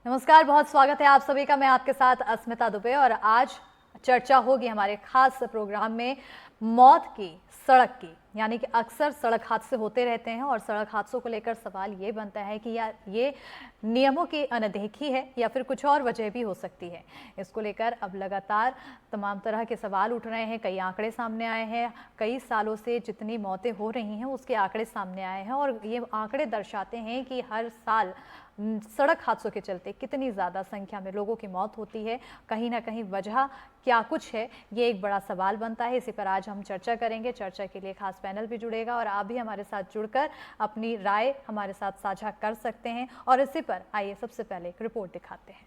नमस्कार, बहुत स्वागत है आप सभी का। मैं आपके साथ अस्मिता दुबे और आज चर्चा होगी हमारे खास प्रोग्राम में मौत की सड़क की। यानी कि अक्सर सड़क हादसे होते रहते हैं और सड़क हादसों को लेकर सवाल ये बनता है कि या ये नियमों की अनदेखी है या फिर कुछ और वजह भी हो सकती है। इसको लेकर अब लगातार तमाम तरह के सवाल उठ रहे हैं। कई आंकड़े सामने आए हैं। कई सालों से जितनी मौतें हो रही हैं उसके आंकड़े सामने आए हैं और ये आंकड़े दर्शाते हैं कि हर साल सड़क हादसों के चलते कितनी ज़्यादा संख्या में लोगों की मौत होती है। कहीं ना कहीं वजह क्या कुछ है, ये एक बड़ा सवाल बनता है। इसी पर आज हम चर्चा करेंगे। चर्चा के लिए खास पैनल भी जुड़ेगा और आप भी हमारे साथ जुड़कर अपनी राय हमारे साथ साझा कर सकते हैं। और इसी पर आइए सबसे पहले एक रिपोर्ट दिखाते हैं।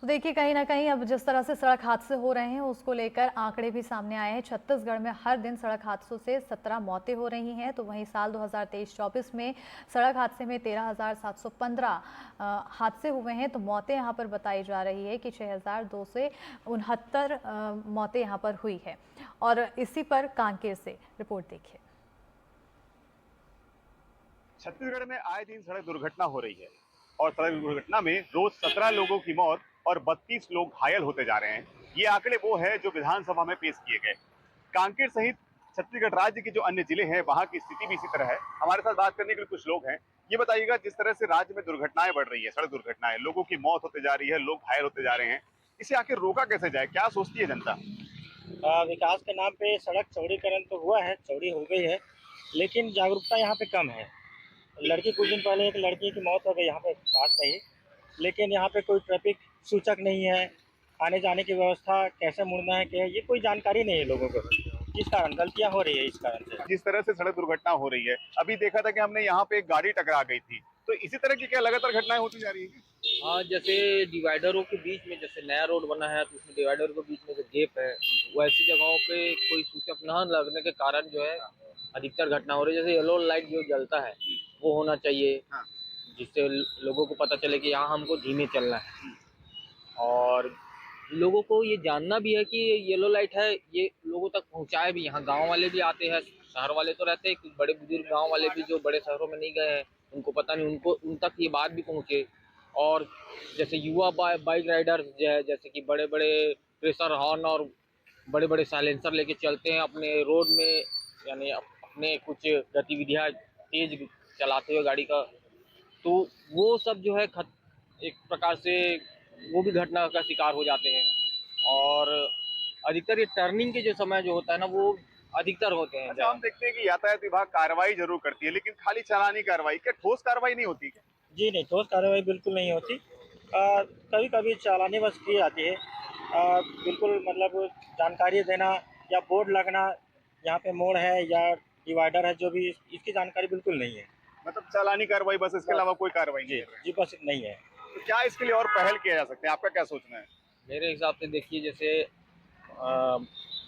तो देखिए, कहीं ना कहीं अब जिस तरह से सड़क हादसे हो रहे हैं उसको लेकर आंकड़े भी सामने आए हैं। छत्तीसगढ़ में हर दिन सड़क हादसों से 17 मौतें हो रही हैं। तो वहीं साल 2023-24 में सड़क हादसे में 13,715 हादसे हुए हैं। तो मौतें यहां पर बताई जा रही है कि 6,269 मौतें यहां पर हुई है। और इसी पर कांकेर से रिपोर्ट देखिए। छत्तीसगढ़ में आए दिन सड़क दुर्घटना हो रही है और सड़क दुर्घटना में रोज 17 लोगों की मौत और 32 लोग घायल होते जा रहे हैं। ये आंकड़े वो है जो विधानसभा में पेश किए गए। कांकेर सहित छत्तीसगढ़ राज्य के जो अन्य जिले हैं वहां की स्थिति भी इसी तरह है। हमारे साथ बात करने के लिए कुछ लोग हैं। ये बताइएगा, जिस तरह से राज्य में दुर्घटनाएं बढ़ रही है, सड़क दुर्घटनाएं, लोगों की मौत होते जा रही है, लोग घायल होते जा रहे हैं, इसे आखिर रोका कैसे जाए? क्या सोचती है जनता? विकास के नाम पे सड़क चौड़ीकरण तो हुआ है, चौड़ी हो गई है, लेकिन जागरूकता यहाँ पे कम है। लड़की कुछ दिन पहले एक लड़की की मौत हो गई यहाँ पे पास में ही, लेकिन यहाँ पे कोई ट्रैफिक सूचक नहीं है। आने जाने की व्यवस्था कैसे मुड़ना है, क्या है, ये कोई जानकारी नहीं है लोगों को, जिस कारण गलतियाँ हो रही है इस कारण से। जिस तरह से सड़क दुर्घटना हो रही है, अभी देखा था कि हमने यहाँ पे एक गाड़ी टकरा गई थी, तो इसी तरह की क्या लगातार घटनाएं होती जा रही है? हाँ, जैसे डिवाइडरों के बीच में, जैसे नया रोड बना है तो उसमें डिवाइडरों के बीच में जो गैप है, वैसी जगहों पे कोई सूचक न लगने के कारण जो है अधिकतर घटना हो रही है। जैसे येलो लाइट जो जलता है वो होना चाहिए, हाँ। जिससे लोगों को पता चले कि यहाँ हमको धीमे चलना है। और लोगों को ये जानना भी है कि ये येलो लाइट है, ये लोगों तक पहुँचाए भी। यहाँ गाँव वाले भी आते हैं, शहर वाले तो रहते हैं, कुछ बड़े बुजुर्ग गाँव वाले भी जो बड़े शहरों में नहीं गए हैं, उनको पता नहीं, उनको उन तक ये बात भी पहुँचे। और जैसे युवा बाइक राइडर्स जो है, जैसे कि बड़े बड़े प्रेशर हॉर्न और बड़े बड़े साइलेंसर लेके चलते हैं अपने रोड में, यानी अपने कुछ गतिविधियाँ तेज चलाते हुए गाड़ी का, तो वो सब जो है एक प्रकार से वो भी घटना का शिकार हो जाते हैं। और अधिकतर ये टर्निंग के जो समय जो होता है ना, वो अधिकतर होते हैं। अच्छा, हम देखते हैं कि यातायात विभाग कार्रवाई जरूर करती है, लेकिन खाली चालानी कार्रवाई, क्या ठोस कार्रवाई नहीं होती? जी नहीं, ठोस कार्रवाई बिल्कुल नहीं होती। कभी कभी चालानी बस की जाती है। बिल्कुल मतलब जानकारी देना या बोर्ड लगना, यहाँ पे मोड़ है या डिवाइडर है, जो भी इसकी जानकारी बिल्कुल नहीं है। मतलब चालानी कार्रवाई बस, इसके बस अलावा कोई कार्रवाई नहीं जी कर रहे? जी, बस नहीं है। तो क्या इसके लिए और पहल किया जा सकते हैं? आपका क्या सोचना है? मेरे हिसाब से देखिए, जैसे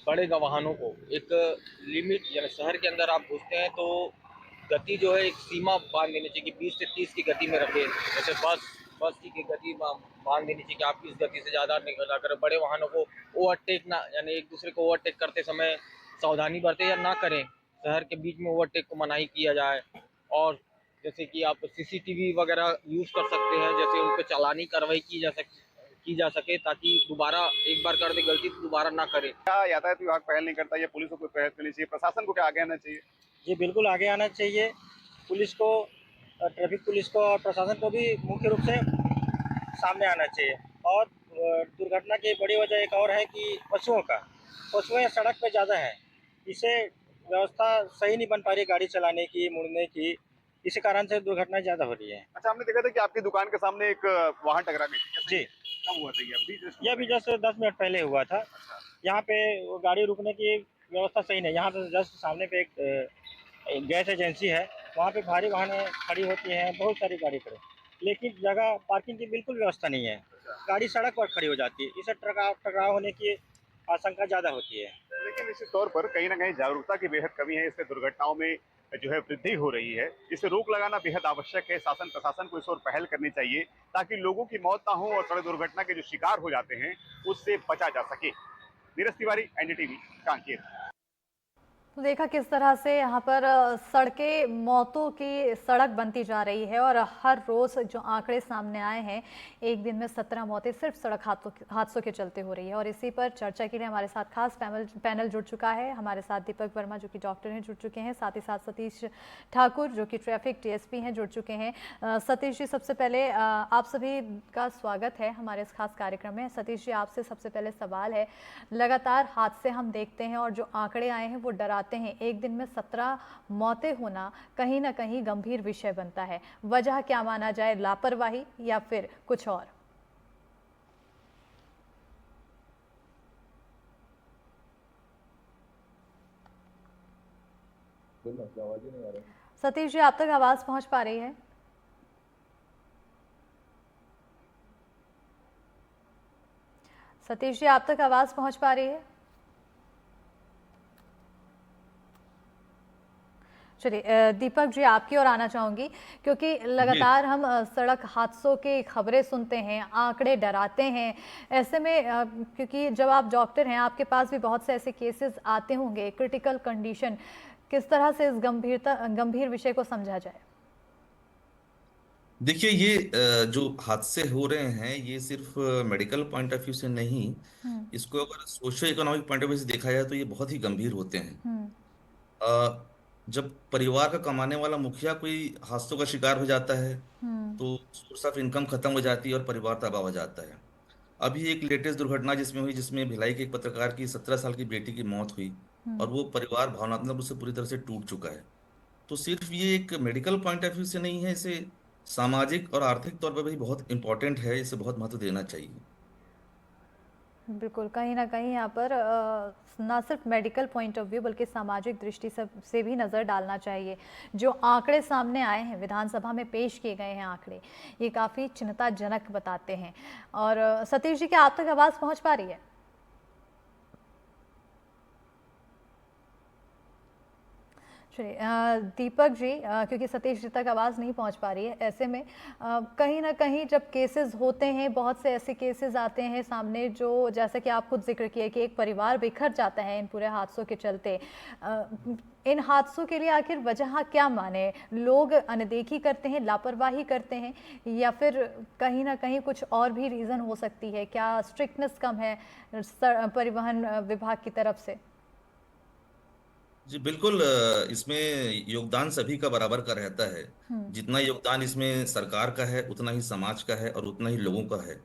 बड़े वाहनों को एक लिमिट, यानी शहर के अंदर आप घुसते हैं तो गति जो है एक सीमा बांध देनी चाहिए कि 20 से 30 की गति में रखें। जैसे बस की गति बांध देनी चाहिए कि आप इस गति से ज़्यादा नहीं ना करें। बड़े वाहनों को ओवरटेक ना, यानी एक दूसरे को ओवरटेक करते समय सावधानी बरतें या ना करें। शहर के बीच में ओवरटेक को मनाही किया जाए। और जैसे कि आप सीसीटीवी वगैरह यूज़ कर सकते हैं, जैसे उन पर चालानी कार्रवाई की जा सके, ताकि दोबारा एक बार कर दे गलती तो दोबारा ना करे। क्या यातायात विभाग पहल नहीं करता या पुलिस को कोई पहल करनी चाहिए? प्रशासन को क्या आगे आना चाहिए? जी बिल्कुल आगे आना चाहिए। पुलिस को, ट्रैफिक पुलिस को और प्रशासन को भी मुख्य रूप से सामने आना चाहिए। और दुर्घटना की बड़ी वजह एक और है कि पशुएं सड़क पे ज़्यादा हैं। इससे व्यवस्था सही नहीं बन पा रही गाड़ी चलाने की, मुड़ने की, इसी कारण से दुर्घटनाएं ज़्यादा हो रही हैं। अच्छा, हमने देखा था कि आपकी दुकान के सामने एक वाहन टकरा गई थी, कैसे? जी, कब हुआ था ये? अभी just यह भी जस्ट 10 मिनट पहले हुआ था। अच्छा। यहाँ पे वो गाड़ी रुकने की व्यवस्था सही नहीं। यहाँ पे जस्ट सामने पे एक गैस एजेंसी है, वहाँ पे भारी वाहनें खड़ी होती हैं, बहुत सारी गाड़ी खड़ी, लेकिन जगह पार्किंग की बिल्कुल व्यवस्था नहीं है। गाड़ी सड़क पर खड़ी हो जाती है, इससे टकराव टकराव होने की आशंका ज़्यादा होती है। लेकिन निश्चित तौर पर कहीं ना कहीं जागरूकता की बेहद कमी है। इससे दुर्घटनाओं में जो है वृद्धि हो रही है। इसे रोक लगाना बेहद आवश्यक है। शासन प्रशासन को इस ओर पहल करनी चाहिए ताकि लोगों की मौत ना हो और सड़क दुर्घटना के जो शिकार हो जाते हैं उससे बचा जा सके। नीरज तिवारी, एनडीटीवी, कांकेर। तो देखा किस तरह से यहाँ पर सड़कें मौतों की सड़क बनती जा रही है और हर रोज़ जो आंकड़े सामने आए हैं, एक दिन में 17 मौतें सिर्फ सड़क हादसों के चलते हो रही है। और इसी पर चर्चा के लिए हमारे साथ खास पैनल जुड़ चुका है। हमारे साथ दीपक वर्मा जो कि डॉक्टर हैं जुड़ चुके हैं, साथ ही साथ सतीश ठाकुर जो कि ट्रैफिक टीएसपी हैं जुड़ चुके हैं। सतीश जी, सबसे पहले आप सभी का स्वागत है हमारे इस खास कार्यक्रम में। सतीश जी, आपसे सबसे पहले सवाल है, लगातार हादसे हम देखते हैं और जो आंकड़े आए हैं वो डराते हैं। एक दिन में 17 मौतें होना कहीं ना कहीं गंभीर विषय बनता है। वजह क्या माना जाए, लापरवाही या फिर कुछ और? सतीश जी, आप तक आवाज पहुंच पा रही है? सतीश जी, आप तक आवाज पहुंच पा रही है? चलिए दीपक जी, आपकी ओर आना चाहूंगी, क्योंकि लगातार हम सड़क हादसों की खबरें सुनते हैं, आंकड़े डराते हैं। ऐसे में क्योंकि जब आप डॉक्टर हैं, आपके पास भी बहुत से ऐसे केसेस आते होंगे, क्रिटिकल कंडीशन, किस तरह से इस गंभीर विषय को समझा जाए? देखिए, ये जो हादसे हो रहे हैं, ये सिर्फ मेडिकल पॉइंट ऑफ व्यू से नहीं, हम्म। इसको अगर socio economic point of view से देखा जाए तो ये बहुत ही गंभीर होते हैं। हम्म। अ, जब परिवार का कमाने वाला मुखिया कोई हादसों का शिकार हो जाता है हम्म। तो सोर्स ऑफ इनकम खत्म हो जाती है और परिवार तबाह हो जाता है। अभी एक लेटेस्ट दुर्घटना जिसमें भिलाई के एक पत्रकार की 17 साल की बेटी की मौत हुई और वो परिवार भावनात्मक रूप से पूरी तरह से टूट चुका है। तो सिर्फ ये एक मेडिकल पॉइंट ऑफ व्यू से नहीं है, इसे सामाजिक और आर्थिक तौर पर भी बहुत इंपॉर्टेंट है, इसे बहुत महत्व देना चाहिए। बिल्कुल, कहीं ना कहीं यहाँ पर ना सिर्फ मेडिकल पॉइंट ऑफ व्यू बल्कि सामाजिक दृष्टि से भी नज़र डालना चाहिए। जो आंकड़े सामने आए हैं, विधानसभा में पेश किए गए हैं आंकड़े, ये काफ़ी चिंताजनक बताते हैं। और सतीश जी, क्या आप तक आवाज़ पहुँच पा रही है? चलिए दीपक जी, क्योंकि सतीश जी तक आवाज़ नहीं पहुंच पा रही है, ऐसे में कहीं ना कहीं जब केसेस होते हैं, बहुत से ऐसे केसेस आते हैं सामने जो, जैसा कि आप खुद जिक्र किए कि एक परिवार बिखर जाता है इन पूरे हादसों के चलते। इन हादसों के लिए आखिर वजह क्या माने? लोग अनदेखी करते हैं, लापरवाही करते हैं, या फिर कहीं ना कहीं कुछ और भी रीज़न हो सकती है? क्या स्ट्रिक्टनेस कम है परिवहन विभाग की तरफ से? जी बिल्कुल, इसमें योगदान सभी का बराबर का रहता है। जितना योगदान इसमें सरकार का है उतना ही समाज का है और उतना ही लोगों का है।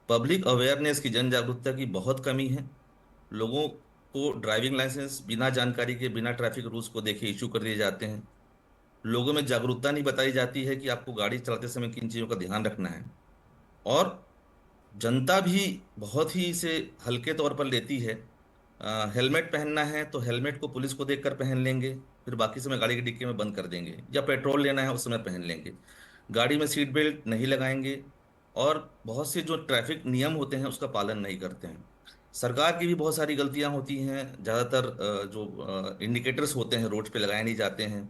पब्लिक अवेयरनेस की, जन जागरूकता की बहुत कमी है। लोगों को ड्राइविंग लाइसेंस बिना जानकारी के, बिना ट्रैफिक रूल्स को देखे इशू कर दिए जाते हैं। लोगों में जागरूकता नहीं बताई जाती है कि आपको गाड़ी चलाते समय किन चीज़ों का ध्यान रखना है। और जनता भी बहुत ही इसे हल्के तौर पर लेती है। हेलमेट पहनना है तो हेलमेट को पुलिस को देखकर पहन लेंगे, फिर बाकी समय गाड़ी की डिक्की में बंद कर देंगे, या पेट्रोल लेना है उस समय पहन लेंगे। गाड़ी में सीट बेल्ट नहीं लगाएंगे और बहुत से जो ट्रैफिक नियम होते हैं उसका पालन नहीं करते हैं। सरकार की भी बहुत सारी गलतियां होती हैं। ज़्यादातर जो इंडिकेटर्स होते हैं रोड पे लगाए नहीं जाते हैं।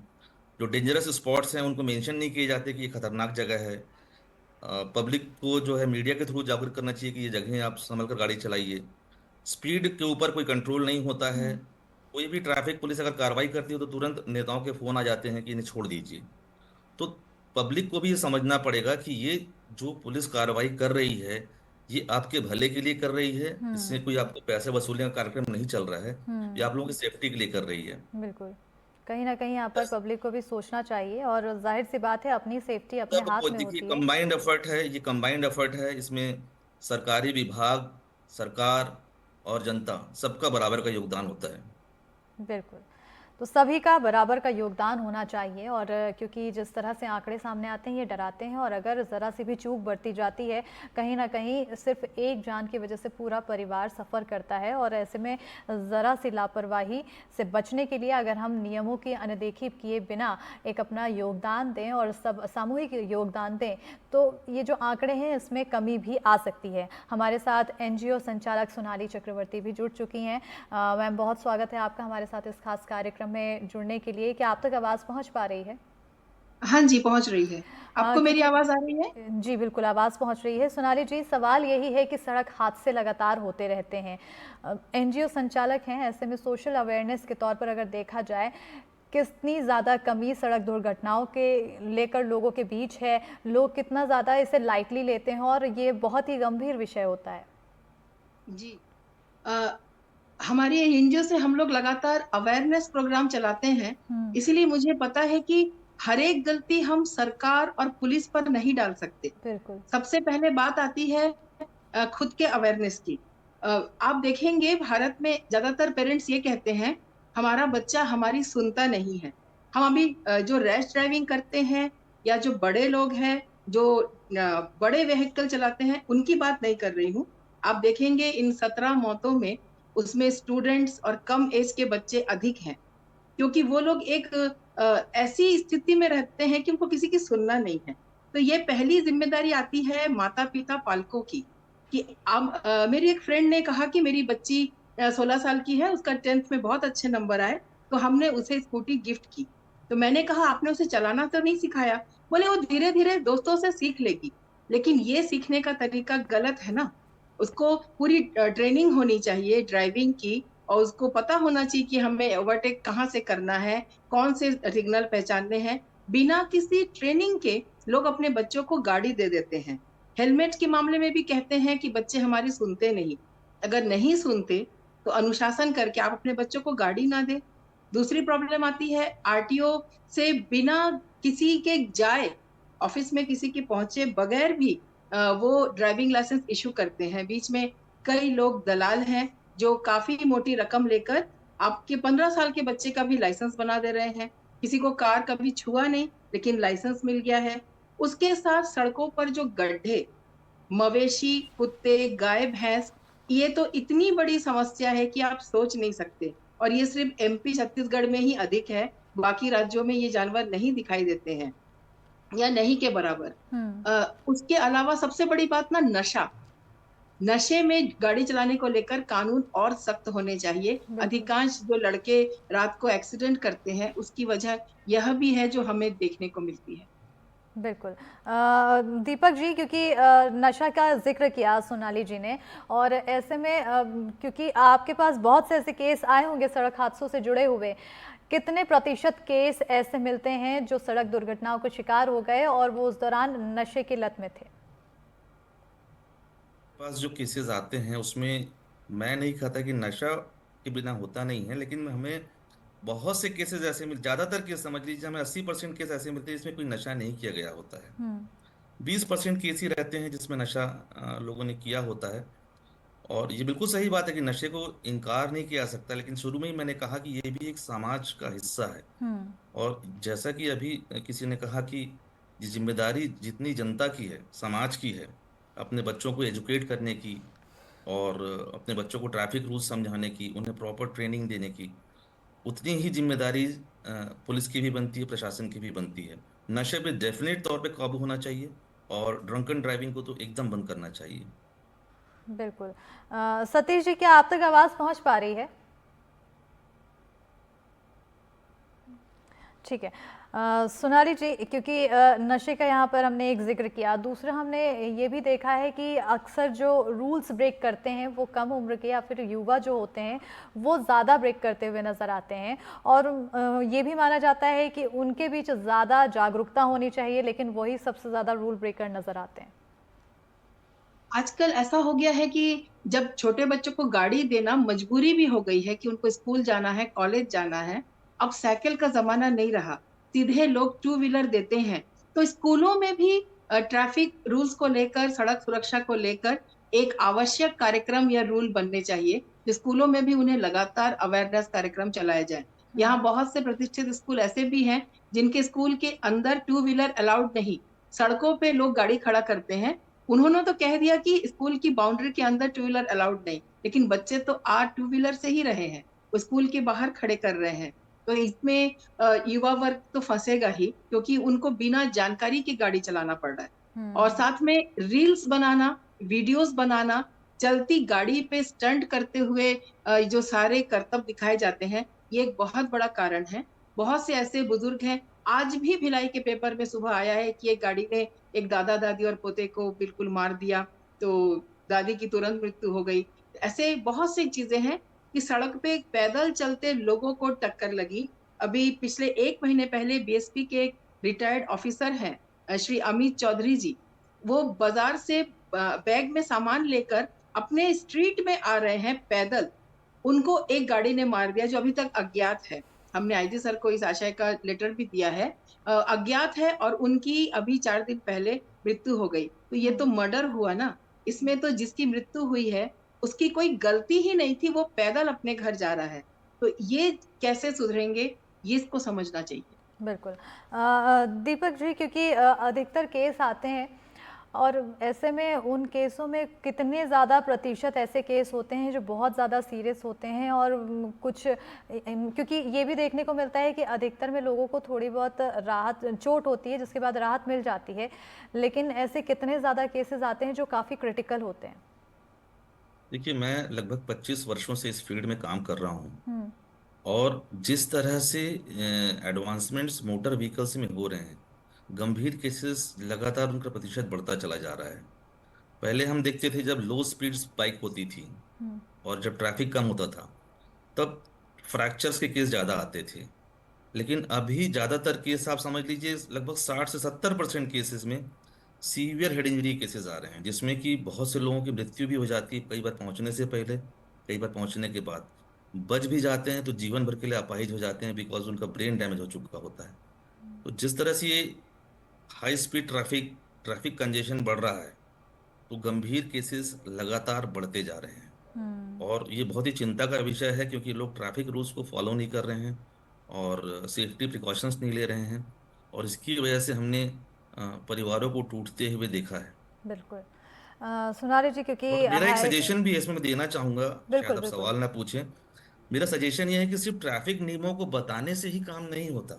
जो डेंजरस स्पॉट्स हैं उनको मेंशन नहीं किए जाते कि ये खतरनाक जगह है। पब्लिक को जो है मीडिया के थ्रू जागरूक करना चाहिए कि ये जगह आप संभल कर गाड़ी चलाइए। स्पीड के ऊपर कोई कंट्रोल नहीं होता है। कोई भी ट्रैफिक पुलिस अगर कार्रवाई करती है तो तुरंत नेताओं के फोन आ जाते हैं कि इन्हें छोड़ दीजिए। तो पब्लिक को भी ये समझना पड़ेगा कि ये जो पुलिस कार्रवाई कर रही है ये आपके भले के लिए कर रही है, इससे कोई आपको पैसे वसूलने का कार्यक्रम नहीं चल रहा है। ये आप लोगों की सेफ्टी के लिए कर रही है। बिल्कुल, कहीं ना कहीं यहाँ पर पब्लिक को भी सोचना चाहिए और जाहिर सी बात है, अपनी सेफ्टी अपने हाथ में देखिए, होती है। कंबाइंड एफर्ट है, ये कंबाइंड एफर्ट है। इसमें सरकारी विभाग, सरकार और जनता सबका बराबर का योगदान होता है। बिल्कुल, तो सभी का बराबर का योगदान होना चाहिए। और क्योंकि जिस तरह से आंकड़े सामने आते हैं ये डराते हैं, और अगर ज़रा सी भी चूक बढ़ती जाती है, कहीं ना कहीं सिर्फ एक जान की वजह से पूरा परिवार सफ़र करता है। और ऐसे में ज़रा सी लापरवाही से बचने के लिए अगर हम नियमों की अनदेखी किए बिना एक अपना योगदान दें और सब सामूहिक योगदान दें, तो ये जो आंकड़े हैं इसमें कमी भी आ सकती है। हमारे साथ NGO संचालक सोनाली चक्रवर्ती भी जुड़ चुकी हैं। मैम, बहुत स्वागत है आपका हमारे साथ इस खास कार्यक्रम में जुड़ने के लिए। क्या आप तक आवाज़ पहुंच पा रही है? हाँ जी, पहुंच रही है। आपको मेरी क्योंकि आवाज आ रही है? जी बिल्कुल आवाज़ पहुंच रही है। सोनाली जी, सवाल यही है कि सड़क हादसे लगातार होते रहते हैं। एनजीओ संचालक हैं, ऐसे में सोशल अवेयरनेस के तौर पर अगर देखा जाए, कितनी ज़्यादा कमी सड़क दुर्घटनाओं के लेकर लोगों के बीच है, लोग कितना ज़्यादा इसे लाइटली लेते हैं और ये बहुत ही गंभीर विषय होता है। जी। अ, हमारी एनजीओ से हम लोग लगातार अवेयरनेस प्रोग्राम चलाते हैं, इसीलिए मुझे पता है कि हर एक गलती हम सरकार और पुलिस पर नहीं डाल सकते। बिल्कुल। सबसे पहले बात आती है खुद के अवेयरनेस की। आप देखेंगे भारत में ज़्यादातर पेरेंट्स ये कहते हैं, हमारा बच्चा हमारी सुनता नहीं है। हम अभी जो रैश ड्राइविंग करते हैं या जो बड़े लोग हैं, जो बड़े व्हीकल चलाते हैं, उनकी बात नहीं कर रही हूँ। आप देखेंगे इन 17 मौतों में, उसमें स्टूडेंट्स और कम एज के बच्चे अधिक हैं, क्योंकि वो लोग एक ऐसी स्थिति में रहते हैं कि उनको किसी की सुनना नहीं है। तो ये पहली ज़िम्मेदारी आती है माता-पिता पालकों की, कि अब मेरी एक फ्रेंड ने कहा कि मेरी बच्ची 16 साल की है, उसका 10th में बहुत अच्छे नंबर आए, तो हमने उसे स्कूटी गिफ्ट की। तो मैंने कहा आपने उसे चलाना तो नहीं सिखाया? बोले वो धीरे-धीरे दोस्तों से सीख लेगी। लेकिन ये सीखने का तरीका गलत है ना। उसको पूरी ट्रेनिंग होनी चाहिए ड्राइविंग की, और उसको पता होना चाहिए कि हमें ओवरटेक कहाँ से करना है, कौन से सिग्नल पहचानने हैं। बिना किसी ट्रेनिंग के लोग अपने बच्चों को गाड़ी दे देते हैं। हेलमेट के मामले में भी कहते हैं कि बच्चे हमारी सुनते नहीं। अगर नहीं सुनते, तो अनुशासन करके आप अपने बच्चों को गाड़ी ना दें। दूसरी प्रॉब्लम आती है आरटीओ से बिना किसी के जाए, ऑफिस में किसी के पहुँचे बगैर भी वो ड्राइविंग लाइसेंस इश्यू करते हैं। बीच में कई लोग दलाल हैं, जो काफ़ी मोटी रकम लेकर आपके 15 साल के बच्चे का भी लाइसेंस बना दे रहे हैं। किसी को कार कभी छुआ नहीं, लेकिन लाइसेंस मिल गया है। उसके साथ सड़कों पर जो गड्ढे, मवेशी, कुत्ते, गाय, भैंस, ये तो इतनी बड़ी समस्या है कि आप सोच नहीं सकते, और ये सिर्फ एमपी, छत्तीसगढ़ में ही अधिक है, बाकी राज्यों में ये जानवर नहीं दिखाई देते हैं या नहीं के बराबर। हुँ, उसके अलावा सबसे बड़ी बात ना नशा। नशे में गाड़ी चलाने को लेकर कानून और सख्त होने चाहिए। बिल्कुल। अधिकांश जो लड़के रात को एक्सीडेंट करते हैं, उसकी वजह यह भी है जो हमें देखने को मिलती है। बिल्कुल। दीपक जी, क्योंकि नशा का ज़िक्र किया सोनाली जी ने, और ऐसे में क्योंकि आपके पास बहुत से ऐसे केस आए होंगे सड़क हादसों से जुड़े हुए, कितने प्रतिशत केस ऐसे मिलते हैं जो सड़क दुर्घटनाओं का शिकार हो गए और वो उस दौरान नशे की लत में थे? पास जो केसेस आते हैं उसमें मैं नहीं कहता कि नशा के बिना होता नहीं है, लेकिन हमें बहुत से केसेस ऐसे मिल ज्यादातर केस समझ लीजिए हमें 80% केस ऐसे मिलते हैं जिसमें कोई नशा नहीं किया गया होता है। हुँ, 20% केस ही रहते हैं जिसमें नशा लोगों ने किया होता है। और ये बिल्कुल सही बात है कि नशे को इनकार नहीं किया जा सकता, लेकिन शुरू में ही मैंने कहा कि ये भी एक समाज का हिस्सा है। हुँ, और जैसा कि अभी किसी ने कहा कि ये जिम्मेदारी जितनी जनता की है, समाज की है, अपने बच्चों को एजुकेट करने की और अपने बच्चों को ट्रैफिक रूल्स समझाने की, उन्हें प्रॉपर ट्रेनिंग देने की, उतनी ही जिम्मेदारी पुलिस की भी बनती है, प्रशासन की भी बनती है। नशे पे डेफिनेट तौर पे काबू होना चाहिए और ड्रंकन ड्राइविंग को तो एकदम बंद करना चाहिए। बिल्कुल। सतीश जी, क्या आप तक आवाज़ पहुँच पा रही है? ठीक है। सोनाली जी, क्योंकि नशे का यहाँ पर हमने एक ज़िक्र किया, दूसरा हमने ये भी देखा है कि अक्सर जो रूल्स ब्रेक करते हैं वो कम उम्र के या फिर युवा जो होते हैं वो ज़्यादा ब्रेक करते हुए नज़र आते हैं, और ये भी माना जाता है कि उनके बीच ज़्यादा जागरूकता होनी चाहिए, लेकिन वही सबसे ज़्यादा रूल ब्रेकर नज़र आते हैं। आजकल ऐसा हो गया है कि जब छोटे बच्चों को गाड़ी देना मजबूरी भी हो गई है कि उनको स्कूल जाना है, कॉलेज जाना है। अब साइकिल का ज़माना नहीं रहा, सीधे लोग टू व्हीलर देते हैं। तो स्कूलों में भी ट्रैफिक रूल्स को लेकर, सड़क सुरक्षा को लेकर एक आवश्यक कार्यक्रम या रूल बनने चाहिए। स्कूलों में भी उन्हें लगातार अवेयरनेस कार्यक्रम चलाए जाएँ। यहाँ बहुत से प्रतिष्ठित स्कूल ऐसे भी हैं, जिनके स्कूल के अंदर टू व्हीलर अलाउड नहीं। सड़कों पे लोग गाड़ी खड़ा करते हैं। उन्होंने तो कह दिया कि स्कूल की बाउंड्री के अंदर टू व्हीलर अलाउड नहीं, लेकिन बच्चे तो आ टू व्हीलर से ही रहे हैं, वो स्कूल के बाहर खड़े कर रहे हैं। तो इसमें युवा वर्ग तो फंसेगा ही, क्योंकि उनको बिना जानकारी के गाड़ी चलाना पड़ रहा है। और हुँ, साथ में रील्स बनाना, वीडियोस बनाना, चलती गाड़ी पे स्टंट करते हुए जो सारे करतब दिखाए जाते हैं, ये एक बहुत बड़ा कारण है। बहुत से ऐसे बुजुर्ग हैं, आज भी भिलाई के पेपर में सुबह आया है कि एक गाड़ी ने एक दादा दादी और पोते को बिल्कुल मार दिया, तो दादी की तुरंत मृत्यु हो गई। ऐसे बहुत सी चीजें हैं कि सड़क पे पैदल चलते लोगों को टक्कर लगी। अभी पिछले 1 महीने पहले बीएसपी के एक रिटायर्ड ऑफिसर हैं, श्री अमित चौधरी जी, वो बाजार से बैग में सामान लेकर अपने स्ट्रीट में आ रहे हैं पैदल, उनको एक गाड़ी ने मार दिया जो अभी तक अज्ञात है। हमने आईजी सर को इस आशय का लेटर भी दिया है। अज्ञात है और उनकी अभी 4 दिन पहले मृत्यु हो गई। तो ये तो मर्डर हुआ ना, इसमें तो जिसकी मृत्यु हुई है उसकी कोई गलती ही नहीं थी, वो पैदल अपने घर जा रहा है। तो ये कैसे सुधरेंगे, ये इसको समझना चाहिए। बिल्कुल। दीपक जी, क्योंकि अधिकतर केस आते हैं और ऐसे में उन केसों में कितने ज़्यादा प्रतिशत ऐसे केस होते हैं जो बहुत ज़्यादा सीरियस होते हैं, और कुछ क्योंकि ये भी देखने को मिलता है कि अधिकतर में लोगों को थोड़ी बहुत राहत, चोट होती है जिसके बाद राहत मिल जाती है, लेकिन ऐसे कितने ज़्यादा केसेस आते हैं जो काफ़ी क्रिटिकल होते हैं। देखिए, मैं लगभग 25 वर्षों से इस फील्ड में काम कर रहा हूँ, और जिस तरह से एडवांसमेंट्स मोटर व्हीकल्स में हो रहे हैं, गंभीर केसेस लगातार उनका प्रतिशत बढ़ता चला जा रहा है। पहले हम देखते थे जब लो स्पीड्स बाइक होती थी और जब ट्रैफिक कम होता था, तब फ्रैक्चर्स के केस ज़्यादा आते थे। लेकिन अभी ज़्यादातर केस आप समझ लीजिए लगभग 60 से 70% केसेस में सीवियर हेड इंजरी केसेस आ रहे हैं, जिसमें कि बहुत से लोगों की मृत्यु भी हो जाती है, कई बार पहुंचने से पहले, कई बार पहुंचने के बाद। बच भी जाते हैं तो जीवन भर के लिए अपाहिज हो जाते हैं, बिकॉज उनका ब्रेन डैमेज हो चुका होता है। तो जिस तरह से ये high speed traffic traffic congestion बढ़ रहा है, तो गंभीर केसेस लगातार बढ़ते जा रहे हैं, और ये बहुत ही चिंता का विषय है, क्योंकि लोग ट्रैफिक रूल्स को फॉलो नहीं कर रहे हैं और सेफ्टी प्रिकॉशंस नहीं ले रहे हैं, और इसकी वजह से हमने परिवारों को टूटते हुए देखा है। बिल्कुल। सोनाली जी, क्योंकि और मेरा एक हाय, सजेशन भी है इसमें मैं देना चाहूंगा, शायद बिल्कुल आप बिल्कुल। सवाल ना पूछें। मेरा सजेशन यह है कि सिर्फ ट्रैफिक नियमों को बताने से ही काम नहीं होता।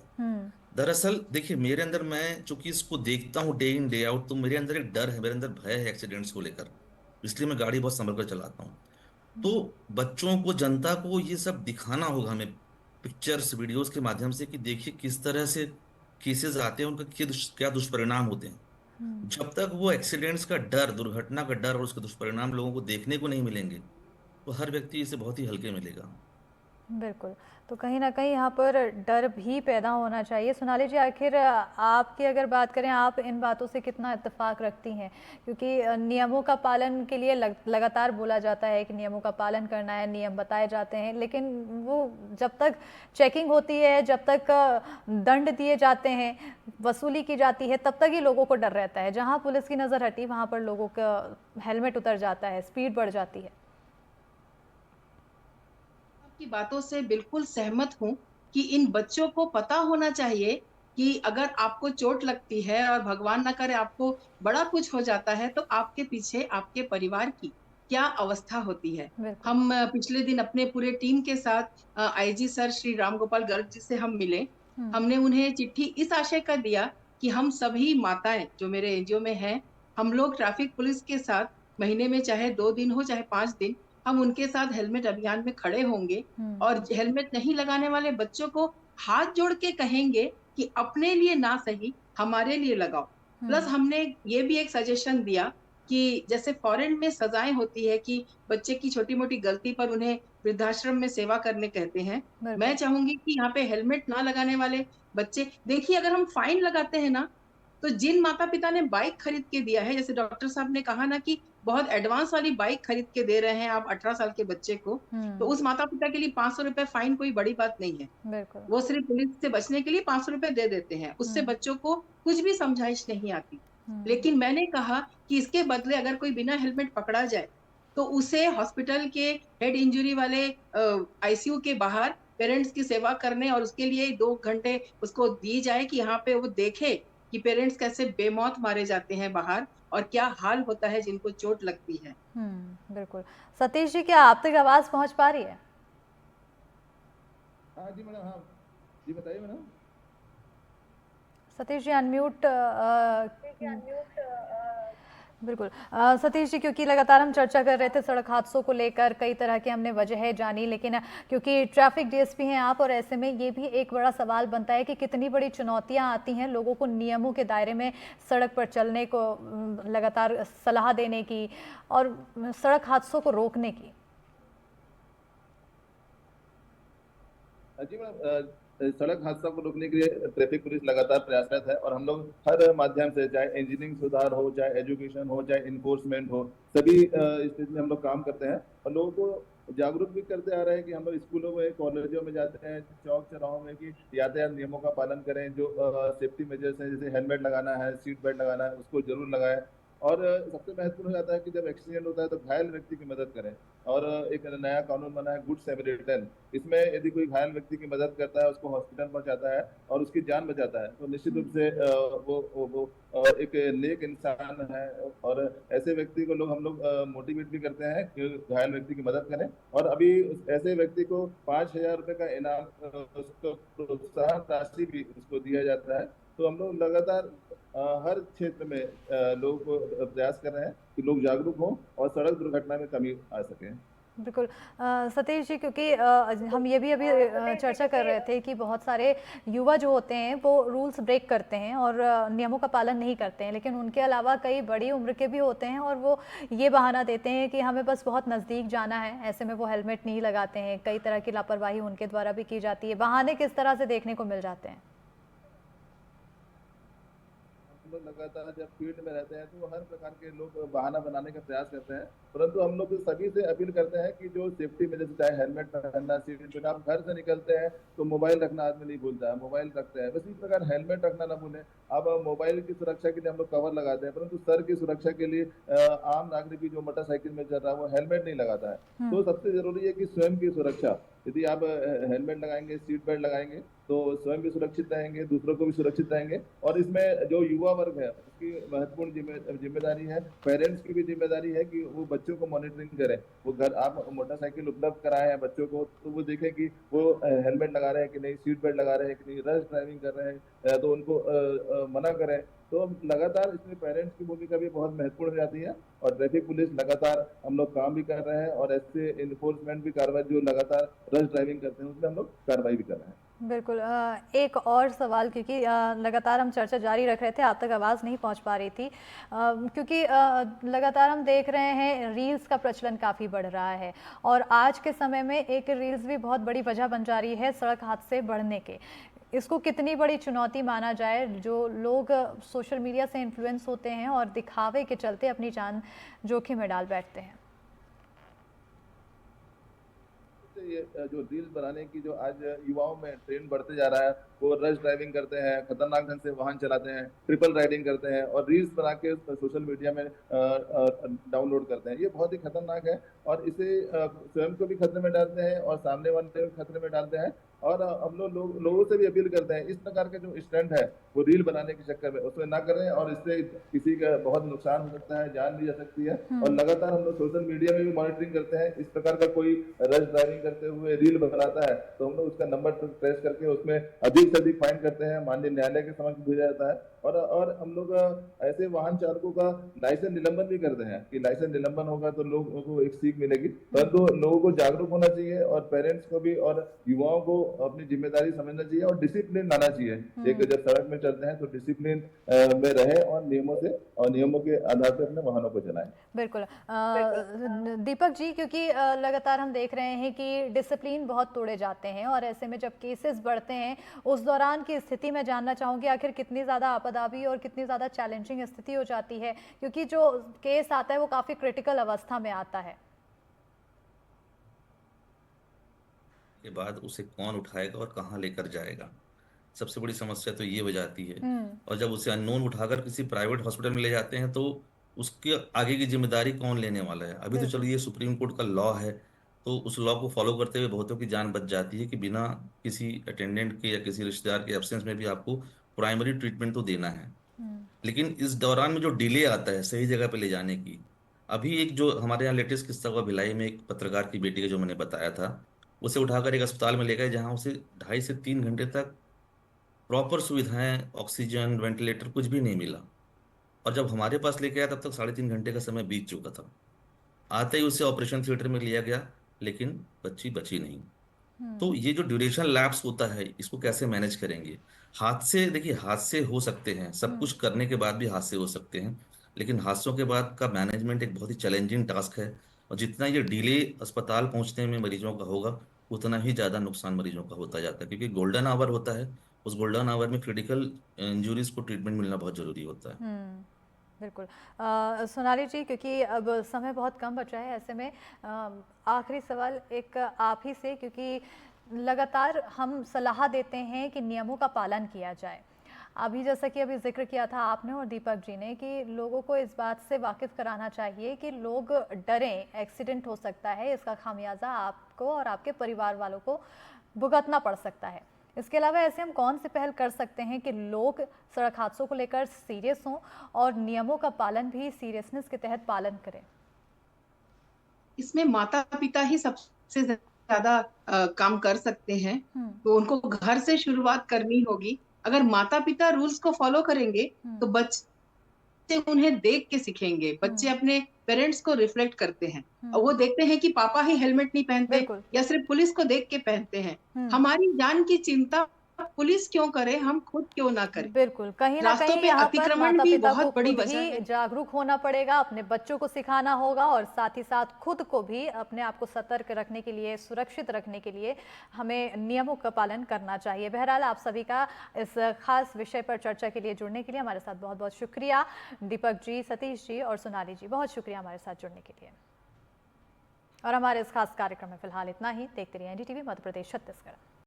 दरअसल देखिए, मेरे अंदर, मैं चूंकि इसको देखता हूँ डे इन डे आउट, तो मेरे अंदर एक डर है, मेरे अंदर भय है एक्सीडेंट्स को लेकर, इसलिए मैं गाड़ी बहुत संभल कर चलाता हूँ। तो बच्चों को, जनता को ये सब दिखाना होगा हमें, पिक्चर्स वीडियोस के माध्यम से, कि देखिए किस तरह से केसेस आते हैं, उनका क्या दुष्परिणाम होते हैं। जब तक वो एक्सीडेंट्स का डर, दुर्घटना का डर और उसके दुष्परिणाम लोगों को देखने को नहीं मिलेंगे, तो हर व्यक्ति इसे बहुत ही हल्के में लेगा। बिल्कुल। तो कहीं न कहीं यहाँ पर डर भी पैदा होना चाहिए। सोनाली जी, आखिर आपकी अगर बात करें, आप इन बातों से कितना इत्तेफ़ाक रखती हैं? क्योंकि नियमों का पालन के लिए लगातार बोला जाता है कि नियमों का पालन करना है, नियम बताए जाते हैं, लेकिन वो जब तक चेकिंग होती है, जब तक दंड दिए जाते हैं, वसूली की जाती है, तब तक ही लोगों को डर रहता है। जहाँ पुलिस की नज़र हटी, वहाँ पर लोगों का हेलमेट उतर जाता है, स्पीड बढ़ जाती है। की बातों से बिल्कुल सहमत हूँ कि इन बच्चों को पता होना चाहिए कि अगर आपको चोट लगती है और भगवान ना करे आपको बड़ा कुछ हो जाता है, तो आपके पीछे आपके परिवार की क्या अवस्था होती है। बिल्कुल। हम पिछले दिन अपने पूरे टीम के साथ आईजी सर श्री राम गोपाल गर्ग जी से हम मिले। हमने उन्हें चिट्ठी इस आशय का दिया कि हम सभी माताएं जो मेरे एनजीओ में हैं, हम लोग ट्रैफिक पुलिस के साथ महीने में चाहे 2 दिन हो चाहे 5 दिन, हम उनके साथ हेलमेट अभियान में खड़े होंगे और हेलमेट नहीं लगाने वाले बच्चों को हाथ जोड़ के कहेंगे कि अपने लिए ना सही, हमारे लिए लगाओ। प्लस हमने ये भी एक सजेशन दिया कि जैसे फॉरेन में सजाएं होती है कि बच्चे की छोटी-मोटी गलती पर उन्हें वृद्धाश्रम में सेवा करने कहते हैं। मैं बिल्कुल। चाहूंगी कि यहाँ पे हेलमेट ना लगाने वाले बच्चे, देखिए अगर हम फाइन लगाते हैं ना, तो जिन माता-पिता ने बाइक खरीद के दिया है, जैसे डॉक्टर साहब ने कहा ना कि बहुत एडवांस वाली बाइक खरीद के दे रहे हैं आप 18 साल के बच्चे को, तो उस माता-पिता के लिए ₹500 फाइन कोई बड़ी बात नहीं है। बिल्कुल। वो सिर्फ पुलिस से बचने के लिए ₹500 दे देते हैं, उससे बच्चों को कुछ भी समझाइश नहीं आती। लेकिन मैंने कहा कि इसके बदले अगर कोई बिना हेलमेट पकड़ा जाए, तो उसे हॉस्पिटल के हेड इंजरी वाले आईसीयू के बाहर पेरेंट्स की सेवा करने और उसके लिए 2 घंटे उसको दी जाए कि यहाँ पे वो देखे कि पेरेंट्स कैसे बेमौत मारे जाते हैं बाहर और क्या हाल होता है जिनको चोट लगती है। बिल्कुल। सतीश जी, क्या आप तक आवाज़ पहुँच पा रही है? हाँ जी मैडम, हाँ जी बताइए मैडम। सतीश जी, अनम्यूट बिल्कुल। सतीश जी, क्योंकि लगातार हम चर्चा कर रहे थे सड़क हादसों को लेकर, कई तरह की हमने वजह जानी, लेकिन क्योंकि ट्रैफिक डीएसपी हैं आप, और ऐसे में ये भी एक बड़ा सवाल बनता है कि कितनी बड़ी चुनौतियां आती हैं लोगों को नियमों के दायरे में सड़क पर चलने को लगातार सलाह देने की और सड़क हादसों को रोकने की। जी मैडम, सड़क हादसा को रोकने के लिए ट्रैफिक पुलिस लगातार प्रयासरत है और हम लोग हर माध्यम से, चाहे इंजीनियरिंग सुधार हो, चाहे एजुकेशन हो, चाहे इन्फोर्समेंट हो, सभी स्टेज में हम लोग काम करते हैं और लोगों को जागरूक भी करते आ रहे हैं कि हम लोग स्कूलों में, कॉलेजों में जाते हैं, चौक चौराहों में, कि यातायात नियमों का पालन करें। जो सेफ्टी मेजर्स हैं, जैसे हेलमेट लगाना है, सीट बेल्ट लगाना है, उसको जरूर लगाएं। और सबसे महत्वपूर्ण हो जाता है कि जब एक्सीडेंट होता है तो घायल व्यक्ति की मदद करें। और एक नया कानून बना है, गुड सैमरिटन। इसमें यदि कोई घायल व्यक्ति की मदद करता है, उसको हॉस्पिटल पहुंचाता है और उसकी जान बचाता है, तो निश्चित रूप से वो एक नेक इंसान है। और ऐसे व्यक्ति को हम लोग मोटिवेट भी करते हैं कि घायल व्यक्ति की मदद करें। और अभी ऐसे व्यक्ति को 5,000 रुपए का इनाम, उसको प्रोत्साहन राशि भी उसको दिया जाता है। तो हम लोग लगातार हर क्षेत्र में लोगों को प्रयास कर रहे हैं कि लोग जागरूक हों और सड़क दुर्घटना में कमी आ सके। बिल्कुल। सतीश जी, क्योंकि हम ये भी अभी चर्चा कर रहे थे कि बहुत सारे युवा जो होते हैं वो रूल्स ब्रेक करते हैं और नियमों का पालन नहीं करते हैं, लेकिन उनके अलावा कई बड़ी उम्र के भी होते हैं और वो ये बहाना देते हैं कि हमें बस बहुत नज़दीक जाना है, ऐसे में वो हेलमेट नहीं लगाते हैं। कई तरह की लापरवाही उनके द्वारा भी की जाती है। बहाने किस तरह से देखने को मिल जाते हैं? हम लोग लगातार जब फील्ड में रहते हैं तो हर प्रकार के लोग बहाना बनाने का प्रयास करते हैं, परंतु हम लोग सभी से अपील करते हैं कि जो सेफ्टी में, जैसे चाहे हेलमेट पहनना, सीट बेल्ट, आप घर से निकलते हैं तो मोबाइल रखना आदमी नहीं भूलता है, मोबाइल रखते हैं, बस इस प्रकार हेलमेट रखना ना भूलें। अब मोबाइल की सुरक्षा के लिए हम लोग कवर लगाते हैं, परंतु सर की सुरक्षा के लिए आम नागरिक भी जो मोटरसाइकिल में चल रहा है वो हेलमेट नहीं लगाता है। तो सबसे जरूरी है कि स्वयं की सुरक्षा, यदि आप हेलमेट लगाएंगे, सीट बेल्ट लगाएंगे, तो स्वयं भी सुरक्षित रहेंगे, दूसरों को भी सुरक्षित रहेंगे। और इसमें जो युवा वर्ग है उसकी महत्वपूर्ण जिम्मेदारी है, पेरेंट्स की भी जिम्मेदारी है कि वो बच्चों को मॉनिटरिंग करें। वो घर, आप मोटरसाइकिल उपलब्ध कराए हैं बच्चों को, तो वो देखें कि वो हेलमेट लगा रहे हैं कि नहीं, सीट बेल्ट लगा रहे हैं कि नहीं, रश ड्राइविंग कर रहे हैं तो उनको मना करें। तो लगातार इसमें पेरेंट्स की भूमिका भी बहुत महत्वपूर्ण हो जाती है और ट्रैफिक पुलिस लगातार हम लोग काम भी कर रहे हैं और ऐसे इन्फोर्समेंट भी कार्रवाई, जो लगातार रश ड्राइविंग करते हैं उसमें हम लोग कार्रवाई भी कर रहे हैं। बिल्कुल। एक और सवाल, क्योंकि लगातार हम चर्चा जारी रख रहे थे, आप तक आवाज़ नहीं पहुंच पा रही थी, क्योंकि लगातार हम देख रहे हैं रील्स का प्रचलन काफ़ी बढ़ रहा है और आज के समय में एक रील्स भी बहुत बड़ी वजह बन जा रही है सड़क हादसे बढ़ने के। इसको कितनी बड़ी चुनौती माना जाए, जो लोग सोशल मीडिया से इन्फ्लुएंस होते हैं और दिखावे के चलते अपनी जान जोखिम में डाल बैठते हैं? ये जो रील्स बनाने की जो आज युवाओं में ट्रेंड बढ़ते जा रहा है, वो रश ड्राइविंग करते हैं, खतरनाक ढंग से वाहन चलाते हैं, ट्रिपल राइडिंग करते हैं और रील्स बना के सोशल मीडिया में डाउनलोड करते हैं। ये बहुत ही खतरनाक है और इसे स्वयं को भी खतरे में डालते हैं और सामने वाले को खतरे में डालते हैं। और हम लोगों से भी अपील करते हैं, इस प्रकार के जो स्टंट है वो रील बनाने के चक्कर में उसमें ना करें और इससे किसी का बहुत नुकसान हो सकता है, जान भी जा सकती है। और लगातार हम लोग सोशल मीडिया में भी मॉनिटरिंग करते हैं। इस प्रकार का कोई रश ड्राइविंग करते हुए रील बनाता है तो हम लोग उसका नंबर ट्रेस करके उसमें अधिक से अधिक फाइन करते हैं, माननीय न्यायालय के समक्ष भेजा जाता है। और हम लोग ऐसे वाहन चालकों का लाइसेंस निलंबन भी करते हैं कि लाइसेंस निलंबन होगा तो लोगों को एक सीख मिलेगी। परंतु लोगों को जागरूक होना चाहिए और पेरेंट्स को भी और युवाओं को अपनी जिम्मेदारी समझना चाहिए और डिसिप्लिन लाना चाहिए। एक जब सड़क में चलते हैं तो डिसिप्लिन में रहे और नियमों के आधार पर अपने वाहनों को चलाएं। बिल्कुल। दीपक जी, क्योंकि लगातार हम देख रहे हैं कि डिसिप्लिन बहुत तोड़े जाते हैं और ऐसे में जब केसेस बढ़ते हैं उस दौरान की स्थिति मैं जानना चाहूँगी, आखिर कितनी ज़्यादा आपदावी और कितनी ज़्यादा चैलेंजिंग स्थिति हो जाती है, क्योंकि जो केस आता है वो काफ़ी क्रिटिकल अवस्था में आता है। के बाद उसे कौन उठाएगा और कहाँ लेकर जाएगा, सबसे बड़ी समस्या तो ये हो जाती है। और जब उसे अननोन उठाकर किसी प्राइवेट हॉस्पिटल में ले जाते हैं तो उसके आगे की जिम्मेदारी कौन लेने वाला है। अभी तो चलो ये सुप्रीम कोर्ट का लॉ है, तो उस लॉ को फॉलो करते हुए बहुतों की जान बच जाती है कि बिना किसी अटेंडेंट के या किसी रिश्तेदार के एब्सेंस में भी आपको प्राइमरी ट्रीटमेंट तो देना है। लेकिन इस दौरान में जो डिले आता है सही जगह पे ले जाने की, अभी एक जो हमारे यहाँ लेटेस्ट किस्सा हुआ भिलाई में, एक पत्रकार की बेटी का जो मैंने बताया था, उसे उठाकर एक अस्पताल में ले गए जहाँ उसे 2.5 से 3 घंटे तक प्रॉपर सुविधाएं, ऑक्सीजन, वेंटिलेटर कुछ भी नहीं मिला। और जब हमारे पास लेके आया तब तक 3.5 घंटे का समय बीत चुका था। आते ही उसे ऑपरेशन थिएटर में लिया गया, लेकिन बच्ची बची नहीं। तो ये जो ड्यूरेशन लैप्स होता है, इसको कैसे मैनेज करेंगे? हादसे, देखिए हादसे हो सकते हैं, सब कुछ करने के बाद भी हादसे हो सकते हैं, लेकिन हादसों के बाद का मैनेजमेंट एक बहुत ही चैलेंजिंग टास्क है। और जितना ये डिले अस्पताल पहुंचने में मरीजों का होगा, उतना ही ज्यादा नुकसान मरीजों का होता जाता है, क्योंकि गोल्डन आवर होता है। उस गोल्डन आवर में क्रिटिकल इंजरीज को ट्रीटमेंट मिलना बहुत जरूरी होता है। बिल्कुल। सोनाली जी, क्योंकि अब समय बहुत कम बचा है, ऐसे में आखिरी सवाल एक आप ही से, क्योंकि लगातार हम सलाह देते हैं कि नियमों का पालन किया जाए। अभी जैसा कि अभी जिक्र किया था आपने और दीपक जी ने कि लोगों को इस बात से वाकिफ़ कराना चाहिए कि लोग डरें, एक्सीडेंट हो सकता है, इसका खामियाजा आपको और आपके परिवार वालों को भुगतना पड़ सकता है। इसके अलावा ऐसे हम कौन सी पहल कर सकते हैं कि लोग सड़क हादसों को लेकर सीरियस हों और नियमों का पालन भी सीरियसनेस के तहत पालन करें? इसमें माता पिता ही सबसे ज्यादा काम कर सकते हैं, तो उनको घर से शुरुआत करनी होगी। अगर माता पिता रूल्स को फॉलो करेंगे तो बच्चे उन्हें देख के सीखेंगे। बच्चे अपने पेरेंट्स को रिफ्लेक्ट करते हैं और वो देखते हैं कि पापा ही हेलमेट नहीं पहनते बिल्कुल। या सिर्फ पुलिस को देख के पहनते हैं। हम्म। हमारी जान की चिंता पुलिस क्यों करे, हम खुद क्यों ना करें। बिल्कुल, कहीं ना रास्तों कहीं पे यहाँ पर अतिक्रमण माता भी पिता को बहुत बड़ी खुद वजह ही है। जागरूक होना पड़ेगा, अपने बच्चों को सिखाना होगा और साथ ही साथ खुद को भी अपने आप को सतर्क रखने के लिए, सुरक्षित रखने के लिए हमें नियमों का पालन करना चाहिए। बहरहाल, आप सभी का इस खास विषय पर चर्चा के लिए जुड़ने के लिए हमारे साथ बहुत बहुत शुक्रिया। दीपक जी, सतीश जी और सोनाली जी, बहुत शुक्रिया हमारे साथ जुड़ने के लिए। और हमारे इस खास कार्यक्रम में फिलहाल इतना ही। देखते रहिए NDTV मध्य प्रदेश छत्तीसगढ़।